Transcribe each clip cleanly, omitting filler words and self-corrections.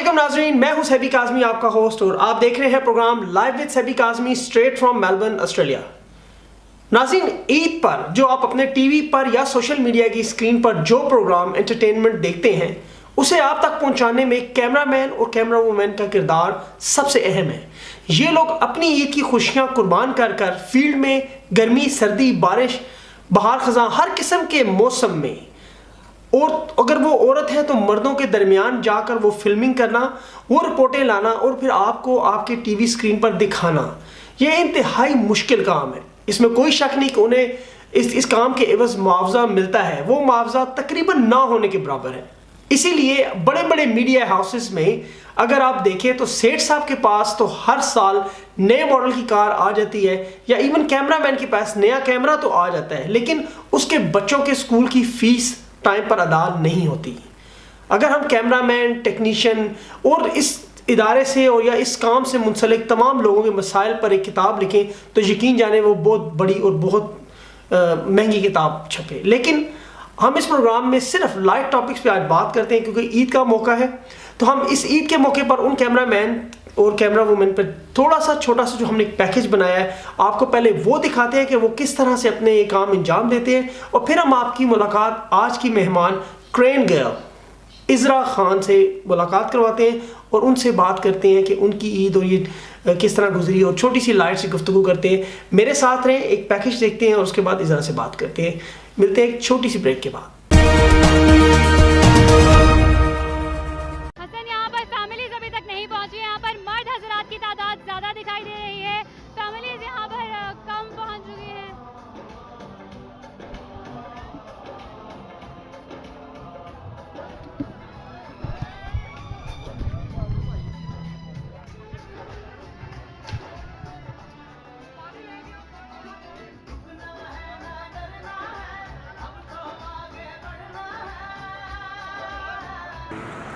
अस्सलामुअलैकुम नाज़रीन, मैं हूं सैबी काज़मी, आपका होस्ट, और आप देख रहे हैं program live with Saiby Kazmi straight from Melbourne, Australia. नाज़रीन, ईद पर जो आप अपने टीवी पर या सोशल मीडिया की स्क्रीन पर जो प्रोग्राम एंटरटेनमेंट देखते हैं, उसे आप तक पहुंचाने में कैमरामैन और कैमरा वूमेन का किरदार सबसे अहम है। ये लोग अपनी ईद की खुशियां कुर्बान कर कर फील्ड में गर्मी, सर्दी, बारिश, बहार खज़ां हर किस्म के मौसम में, और अगर वो औरत है तो मर्दों के दरमियान जाकर वो फिल्मिंग करना, वो रिपोर्टें लाना और फिर आपको आपके टीवी स्क्रीन पर दिखाना, ये इंतहाई मुश्किल काम है। इसमें कोई शक नहीं कि उन्हें इस काम के एवज मुआवजा मिलता है। वो मुआवजा तकरीबन ना होने के बराबर है। इसीलिए बड़े बड़े मीडिया हाउसेस में अगर आप देखें तो सेठ साहब के पास तो हर साल नए मॉडल की कार आ जाती है, या इवन कैमरामैन के पास नया कैमरा तो आ जाता है, लेकिन उसके बच्चों के स्कूल की फीस टाइम पर अदा नहीं होती। अगर हम कैमरामैन, टेक्नीशियन और इस इदारे से और या इस काम से मुंसलिक तमाम लोगों के मसाइल पर एक किताब लिखें तो यकीन जाने वो बहुत बड़ी और बहुत महंगी किताब छपे। लेकिन हम इस प्रोग्राम में सिर्फ लाइट टॉपिक्स पे आज बात करते हैं, क्योंकि ईद का मौका है। तो हम इस ईद के मौके पर उन कैमरामैन और कैमरा वूमेन पर थोड़ा सा छोटा सा जो हमने एक पैकेज बनाया है, आपको पहले वो दिखाते हैं कि वो किस तरह से अपने ये काम अंजाम देते हैं, और फिर हम आपकी मुलाकात आज की मेहमान क्रेन गर्ल इज़रा खान से मुलाकात करवाते हैं और उनसे बात करते हैं कि उनकी ईद और ये किस तरह गुजरी, और छोटी सी लाइट सी गुफ्तगू करते हैं। मेरे साथ रहें, एक पैकेज देखते हैं और उसके बाद इज़रा से बात करते हैं। मिलते हैं एक छोटी सी ब्रेक के बाद। यहाँ पर फैमिलीज अभी तक नहीं पहुंची। यहाँ पर मर्द हजरात की तादाद ज़्यादा दिखाई दे रही है, फैमिलीज यहाँ पर कम पहुंच चुकी हैं।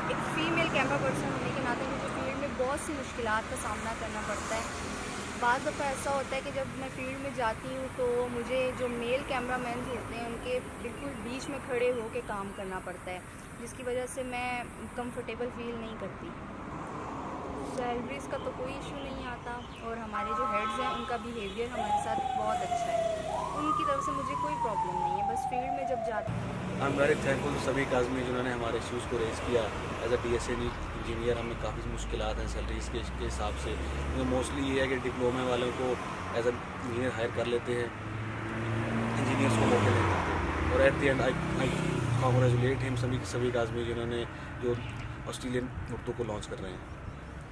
एक फ़ीमेल कैमरा पर्सन होने के नाते मुझे फील्ड में बहुत सी मुश्किलात का सामना करना पड़ता है। बाद दफ़ा ऐसा होता है कि जब मैं फील्ड में जाती हूँ तो मुझे जो मेल कैमरामैन होते हैं उनके बिल्कुल बीच में खड़े होकर काम करना पड़ता है, जिसकी वजह से मैं कंफर्टेबल फील नहीं करती। सैलरीज़ का तो कोई इशू नहीं आता, और हमारे जो हेड्स हैं उनका बिहेवियर हमारे साथ बहुत अच्छा है, उनकी तरफ से मुझे कोई प्रॉब्लम नहीं है। बस फील्ड में जब जाती हूँ, I am very thankful to सभी काज़मी जिन्होंने हमारे इश्यूज़ को रेज़ किया। एज अ DSA इंजीनियर हमें काफ़ी मुश्किलात हैं सैलरीज़ के हिसाब से, क्योंकि मोस्टली ये है कि डिप्लोमे वालों को एज अ इंजीनियर हायर कर लेते हैं, इंजीनियर्स को मौके नहीं देते। और at the and I congratulate him सभी काज़मी जिन्होंने जो ऑस्ट्रेलियन उर्दू को लॉन्च कर रहे हैं।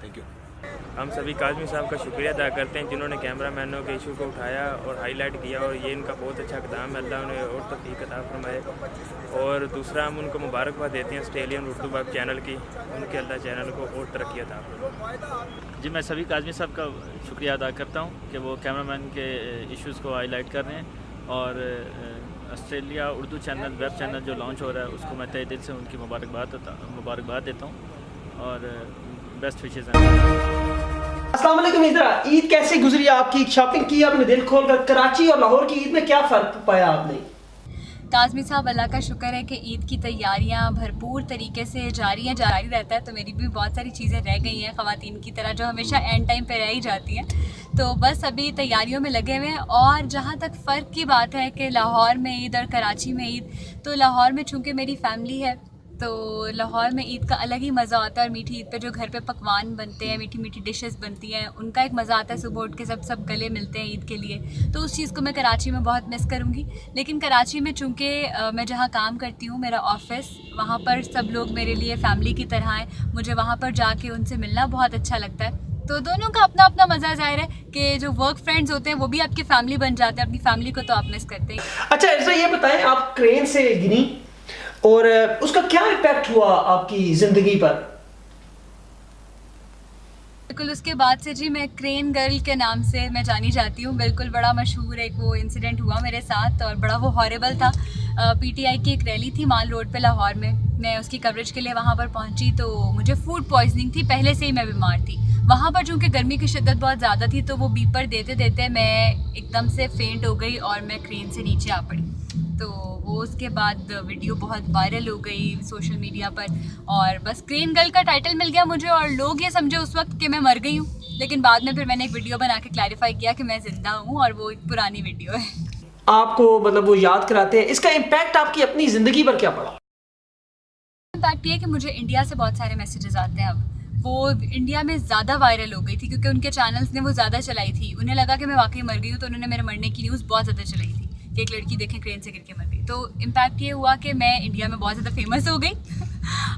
Thank you. हम सभी काज़मी साहब का शुक्रिया अदा करते हैं जिन्होंने कैमरामैनों के इशू को उठाया और हाईलाइट किया, और ये इनका बहुत अच्छा इक़दाम है। अल्लाह उन्हें और तौफ़ीक़ अता फरमाए। और दूसरा, हम उनको मुबारकबाद देते हैं ऑस्ट्रेलियन उर्दू वेब चैनल की, उनके अल्लाह चैनल को और तरक्की अता फरमाए। जी, मैं सभी काज़मी साहब का शुक्रिया अदा करता हूँ कि वो कैमरामैन के इश्यूज़ को हाईलाइट कर रहे हैं, और Australia Urdu channel web channel जो लॉन्च हो रहा है उसको मैं तहे दिल से उनकी मुबारकबाद देता हूँ और बेस्ट विशेज़ हैं। अस्सलाम वालेकुम इज़रा, ईद कैसे गुजरी आपकी? शॉपिंग की आपने दिल खोल कर? कराची और लाहौर की ईद में क्या फ़र्क पाया आपने? काज़मी साहब, अल्लाह का शुक्र है कि ईद की तैयारियां भरपूर तरीके से जारी रहता है। तो मेरी भी बहुत सारी चीज़ें रह गई हैं ख़वातीन की तरह, जो हमेशा एंड टाइम पे रह ही जाती हैं। तो बस अभी तैयारियों में लगे हुए हैं। और जहाँ तक फ़र्क की बात है कि लाहौर में ईद और कराची में ईद, तो लाहौर में चूँकि मेरी फैमिली है तो लाहौर में ईद का अलग ही मज़ा आता है। और मीठी ईद पे जो घर पे पकवान बनते हैं, मीठी मीठी डिशेस बनती हैं, उनका एक मज़ा आता है। सुबह उठ के सब गले मिलते हैं ईद के लिए, तो उस चीज़ को मैं कराची में बहुत मिस करूँगी। लेकिन कराची में चूँकि मैं जहाँ काम करती हूँ, मेरा ऑफिस, वहाँ पर सब लोग मेरे लिए फ़ैमिली की तरह हैं। मुझे वहाँ पर जाके उनसे मिलना बहुत अच्छा लगता है। तो दोनों का अपना अपना मज़ा ज़ाहिर है कि जो वर्क फ्रेंड्स होते हैं वो भी आपकी फैमिली बन जाते हैं, अपनी फैमिली को तो आप मिस करते हैं। अच्छा ऐसा ये बताएं, आप क्रेन से गिरी और उसका क्या इम्पैक्ट हुआ आपकी ज़िंदगी पर? बिल्कुल, उसके बाद से जी मैं क्रेन गर्ल के नाम से मैं जानी जाती हूँ। बिल्कुल, बड़ा मशहूर एक वो इंसिडेंट हुआ मेरे साथ, और बड़ा वो हॉरिबल था। PTI की एक रैली थी माल रोड पे लाहौर में। मैं उसकी कवरेज के लिए वहाँ पर पहुँची तो मुझे फूड पॉइजनिंग थी, पहले से ही मैं बीमार थी। वहाँ पर चूँकि गर्मी की शिद्दत बहुत ज़्यादा थी तो वो बीपर देते देते मैं एकदम से फेंट हो गई और मैं क्रेन से नीचे आ पड़ी। तो वो उसके बाद वीडियो बहुत वायरल हो गई सोशल मीडिया पर, और बस क्रेन गर्ल का टाइटल मिल गया मुझे, और लोग ये समझे उस वक्त कि मैं मर गई हूँ। लेकिन बाद में फिर मैंने एक वीडियो बना के क्लैरिफाई किया कि मैं ज़िंदा हूँ, और वो एक पुरानी वीडियो है। आपको मतलब वो याद कराते हैं, इसका इम्पैक्ट आपकी अपनी ज़िंदगी पर क्या पड़ा? इम्पैक्ट ये है कि मुझे इंडिया से बहुत सारे मैसेजेस आते हैं अब। वो इंडिया में ज़्यादा वायरल हो गई थी क्योंकि उनके चैनल्स ने वो ज़्यादा चलाई थी। उन्हें लगा कि मैं वाकई मर गई हूँ, तो उन्होंने मेरे मरने की न्यूज़ बहुत ज़्यादा चलाई थी कि एक लड़की देखें क्रेन से गिर के मर गई। तो इम्पैक्ट ये हुआ कि मैं इंडिया में बहुत ज़्यादा फेमस हो गई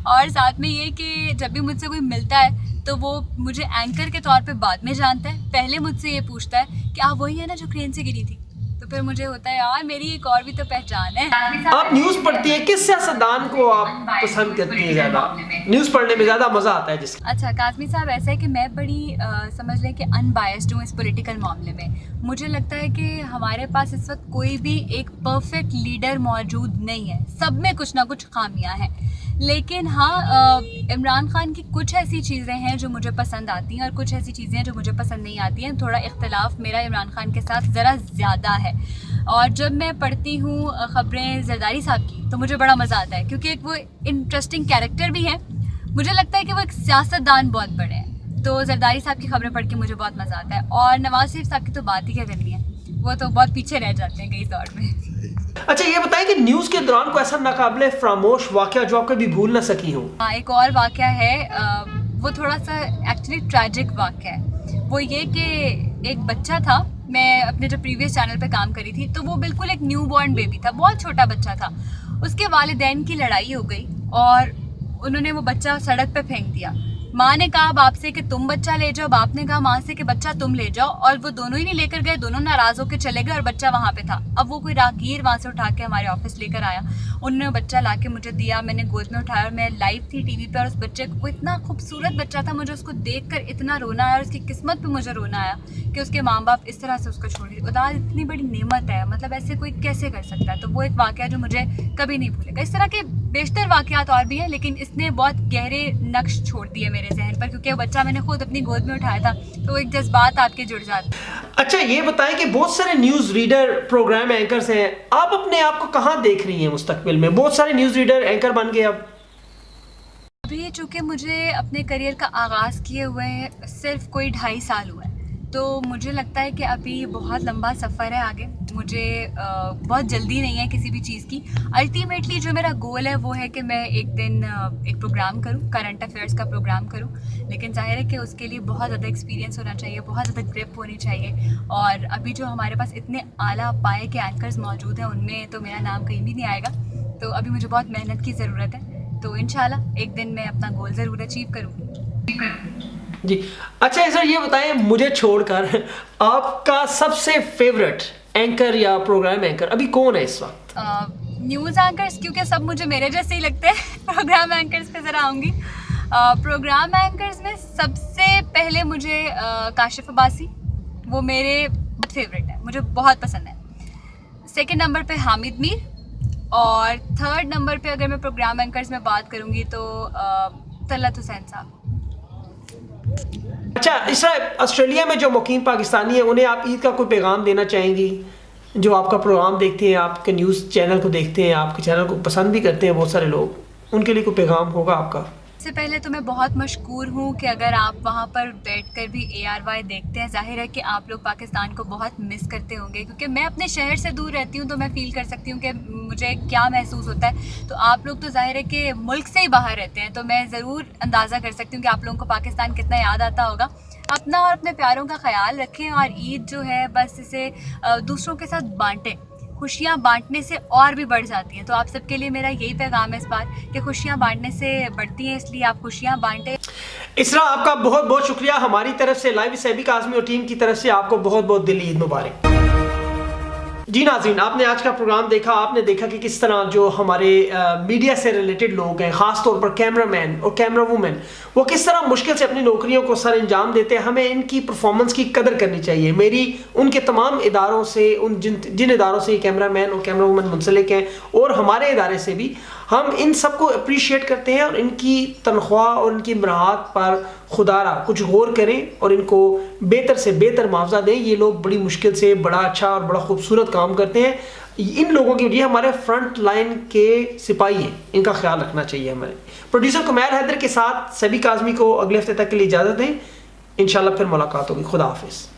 और साथ में ये कि जब भी मुझसे कोई मिलता है तो वो मुझे एंकर के तौर पे बाद में जानता है, पहले मुझसे ये पूछता है कि आप वही है ना जो क्रेन से गिरी थी। तो फिर मुझे होता है यार मेरी एक और भी तो पहचान है। आप न्यूज़ पढ़ती हैं, किस सियासतदान को आप पसंद करती हैं ज़्यादा? न्यूज़ पढ़ने में ज़्यादा मज़ा आता है जिसका? अच्छा काज़मी साहब, ऐसा है कि मैं बड़ी समझ लें कि अनबायस्ड हूँ इस पॉलिटिकल मामले में। मुझे लगता है कि हमारे पास इस वक्त कोई भी एक परफेक्ट लीडर मौजूद नहीं है, सब में कुछ ना कुछ खामियां हैं। लेकिन हाँ, इमरान खान की कुछ ऐसी चीज़ें हैं जो मुझे पसंद आती हैं और कुछ ऐसी चीज़ें हैं जो मुझे पसंद नहीं आती हैं। थोड़ा इख्तलाफ मेरा इमरान खान के साथ ज़रा ज़्यादा है। और जब मैं पढ़ती हूँ ख़बरें जरदारी साहब की तो मुझे बड़ा मज़ा आता है क्योंकि एक वो इंटरेस्टिंग कैरेक्टर भी है। मुझे लगता है कि वो एक सियासतदान बहुत बड़े हैं, तो जरदारी साहब की खबरें पढ़ के मुझे बहुत मज़ा आता है। और नवाज शरीफ साहब की तो बात ही क्या करनी है, वो तो बहुत पीछे रह जाते हैं कई दौर में। अच्छा ये बताएं कि न्यूज़ के दौरान कोई ऐसा नाकाबिले फरामोश वाक़या जो आप कभी भूल ना सकी हो? हाँ, एक और वाक़या है, वो थोड़ा सा एक्चुअली ट्रैजिक वाक़या है। वो ये कि एक बच्चा था, मैं अपने जो प्रीवियस चैनल पे काम करी थी, तो वो बिल्कुल एक न्यू बॉर्न बेबी था, बहुत छोटा बच्चा था। उसके वालिदैन की लड़ाई हो गई और उन्होंने वो बच्चा सड़क पे फेंक दिया। माँ ने कहा बाप से कि तुम बच्चा ले जाओ, बाप ने कहा माँ से कि बच्चा तुम ले जाओ, और वो दोनों ही नहीं लेकर गए, दोनों नाराज़ होकर चले गए और बच्चा वहाँ पे था। अब वो कोई राहगीर वहाँ से उठा के हमारे ऑफिस लेकर आया, उन्होंने बच्चा ला के मुझे दिया, मैंने गोद में उठाया और मैं लाइव थी टीवी पे। और उस बच्चे को, इतना खूबसूरत बच्चा था, मुझे उसको देख कर इतना रोना आया और उसकी किस्मत पे मुझे रोना आया कि उसके माँ बाप इस तरह से उसको छोड़ दिए। औलाद इतनी बड़ी नेमत है, मतलब ऐसे कोई कैसे कर सकता है। तो वो एक वाक़या जो मुझे कभी नहीं भूलेगा। इस तरह के बेशतर वाक़यात और भी हैं, लेकिन इसने बहुत गहरे नक्श छोड़ दिए मेरे जहन पर क्योंकि वो बच्चा मैंने खुद अपनी गोद में उठाया था, तो एक जज्बात आपके जुड़ जाते हैं। अच्छा ये बताएं कि बहुत सारे न्यूज़ रीडर प्रोग्राम एंकर्स हैं, आप अपने आप को कहाँ देख रही हैं मुस्तकबिल में? बहुत सारे न्यूज़ रीडर एंकर बन गए अब। अभी चूँकि मुझे अपने करियर का आगाज़ किए हुए सिर्फ कोई 2.5 साल हुआ है, तो मुझे लगता है कि अभी बहुत लंबा सफ़र है आगे। मुझे बहुत जल्दी नहीं है किसी भी चीज़ की। अल्टीमेटली जो मेरा गोल है वो है कि मैं एक दिन एक प्रोग्राम करूं, करंट अफेयर्स का प्रोग्राम करूं। लेकिन जाहिर है कि उसके लिए बहुत ज़्यादा एक्सपीरियंस होना चाहिए, बहुत ज़्यादा ग्रिप होनी चाहिए। और अभी जो हमारे पास इतने आला पाए के एंकर्स मौजूद हैं उनमें तो मेरा नाम कहीं भी नहीं आएगा। तो अभी मुझे बहुत मेहनत की ज़रूरत है, तो इंशाल्लाह एक दिन मैं अपना गोल ज़रूर अचीव करूँगी जी। अच्छा सर ये बताएं, मुझे छोड़कर आपका सबसे फेवरेट एंकर या प्रोग्राम एंकर अभी कौन है इस वक्त? न्यूज़ एंकर्स, क्योंकि सब मुझे मेरे जैसे ही लगते हैं। प्रोग्राम एंकर्स पे ज़रा आऊँगी। प्रोग्राम एंकर्स में सबसे पहले मुझे काशिफ अब्बासी, वो मेरे फेवरेट है, मुझे बहुत पसंद है। सेकंड नंबर पे हामिद मीर, और थर्ड नंबर पे अगर मैं प्रोग्राम एंकर्स में बात करूँगी तो तलत हुसैन साहब। अच्छा इसरा ऑस्ट्रेलिया में जो मुकीम पाकिस्तानी है उन्हें आप ईद का कोई पैगाम देना चाहेंगी? जो आपका प्रोग्राम देखते हैं, आपके न्यूज़ चैनल को देखते हैं, आपके चैनल को पसंद भी करते हैं बहुत सारे लोग, उनके लिए कोई पैगाम होगा आपका? सबसे पहले तो मैं बहुत मशकूर हूँ कि अगर आप वहाँ पर बैठकर भी ARY देखते हैं। जाहिर है कि आप लोग पाकिस्तान को बहुत मिस करते होंगे, क्योंकि मैं अपने शहर से दूर रहती हूँ तो मैं फ़ील कर सकती हूँ कि मुझे क्या महसूस होता है। तो आप लोग तो जाहिर है कि मुल्क से ही बाहर रहते हैं, तो मैं ज़रूर अंदाज़ा कर सकती हूँ कि आप लोगों को पाकिस्तान कितना याद आता होगा। अपना और अपने प्यारों का ख्याल रखें और ईद जो है बस इसे दूसरों के साथ बांटें। खुशियाँ बांटने से और भी बढ़ जाती हैं। तो आप सबके लिए मेरा यही पैगाम है इस बार कि खुशियाँ बांटने से बढ़ती हैं, इसलिए आप खुशियाँ बांटें। इसरा आपका बहुत बहुत शुक्रिया। हमारी तरफ से, लाइव सैबी काज़मी और टीम की तरफ से आपको बहुत बहुत दिली ईद मुबारक। जी नाज़रीन, आपने आज का प्रोग्राम देखा। आपने देखा कि किस तरह जो हमारे मीडिया से रिलेटेड लोग हैं, ख़ास तौर पर कैमरामैन और कैमरा वूमेन, वो किस तरह मुश्किल से अपनी नौकरियों को सर अंजाम देते हैं। हमें इनकी परफॉर्मेंस की कदर करनी चाहिए। मेरी उनके तमाम इदारों से, उन जिन इदारों से कैमरामैन और कैमरा वूमेन मुंसलिक हैं और हमारे इदारे से भी, हम इन सबको अप्रिशिएट करते हैं और इनकी तनख्वाह और इनकी मराहत पर खुदारा कुछ गौर करें और इनको बेहतर से बेहतर मुआवजा दें। ये लोग बड़ी मुश्किल से बड़ा अच्छा और बड़ा खूबसूरत काम करते हैं। इन लोगों की, ये हमारे फ्रंट लाइन के सिपाही हैं, इनका ख्याल रखना चाहिए हमारे। प्रोड्यूसर कुमैर हैदर के साथ सबी काज़मी को अगले हफ्ते तक के लिए इजाज़त दें। इंशाल्लाह फिर मुलाकात होगी। खुदा हाफिज़।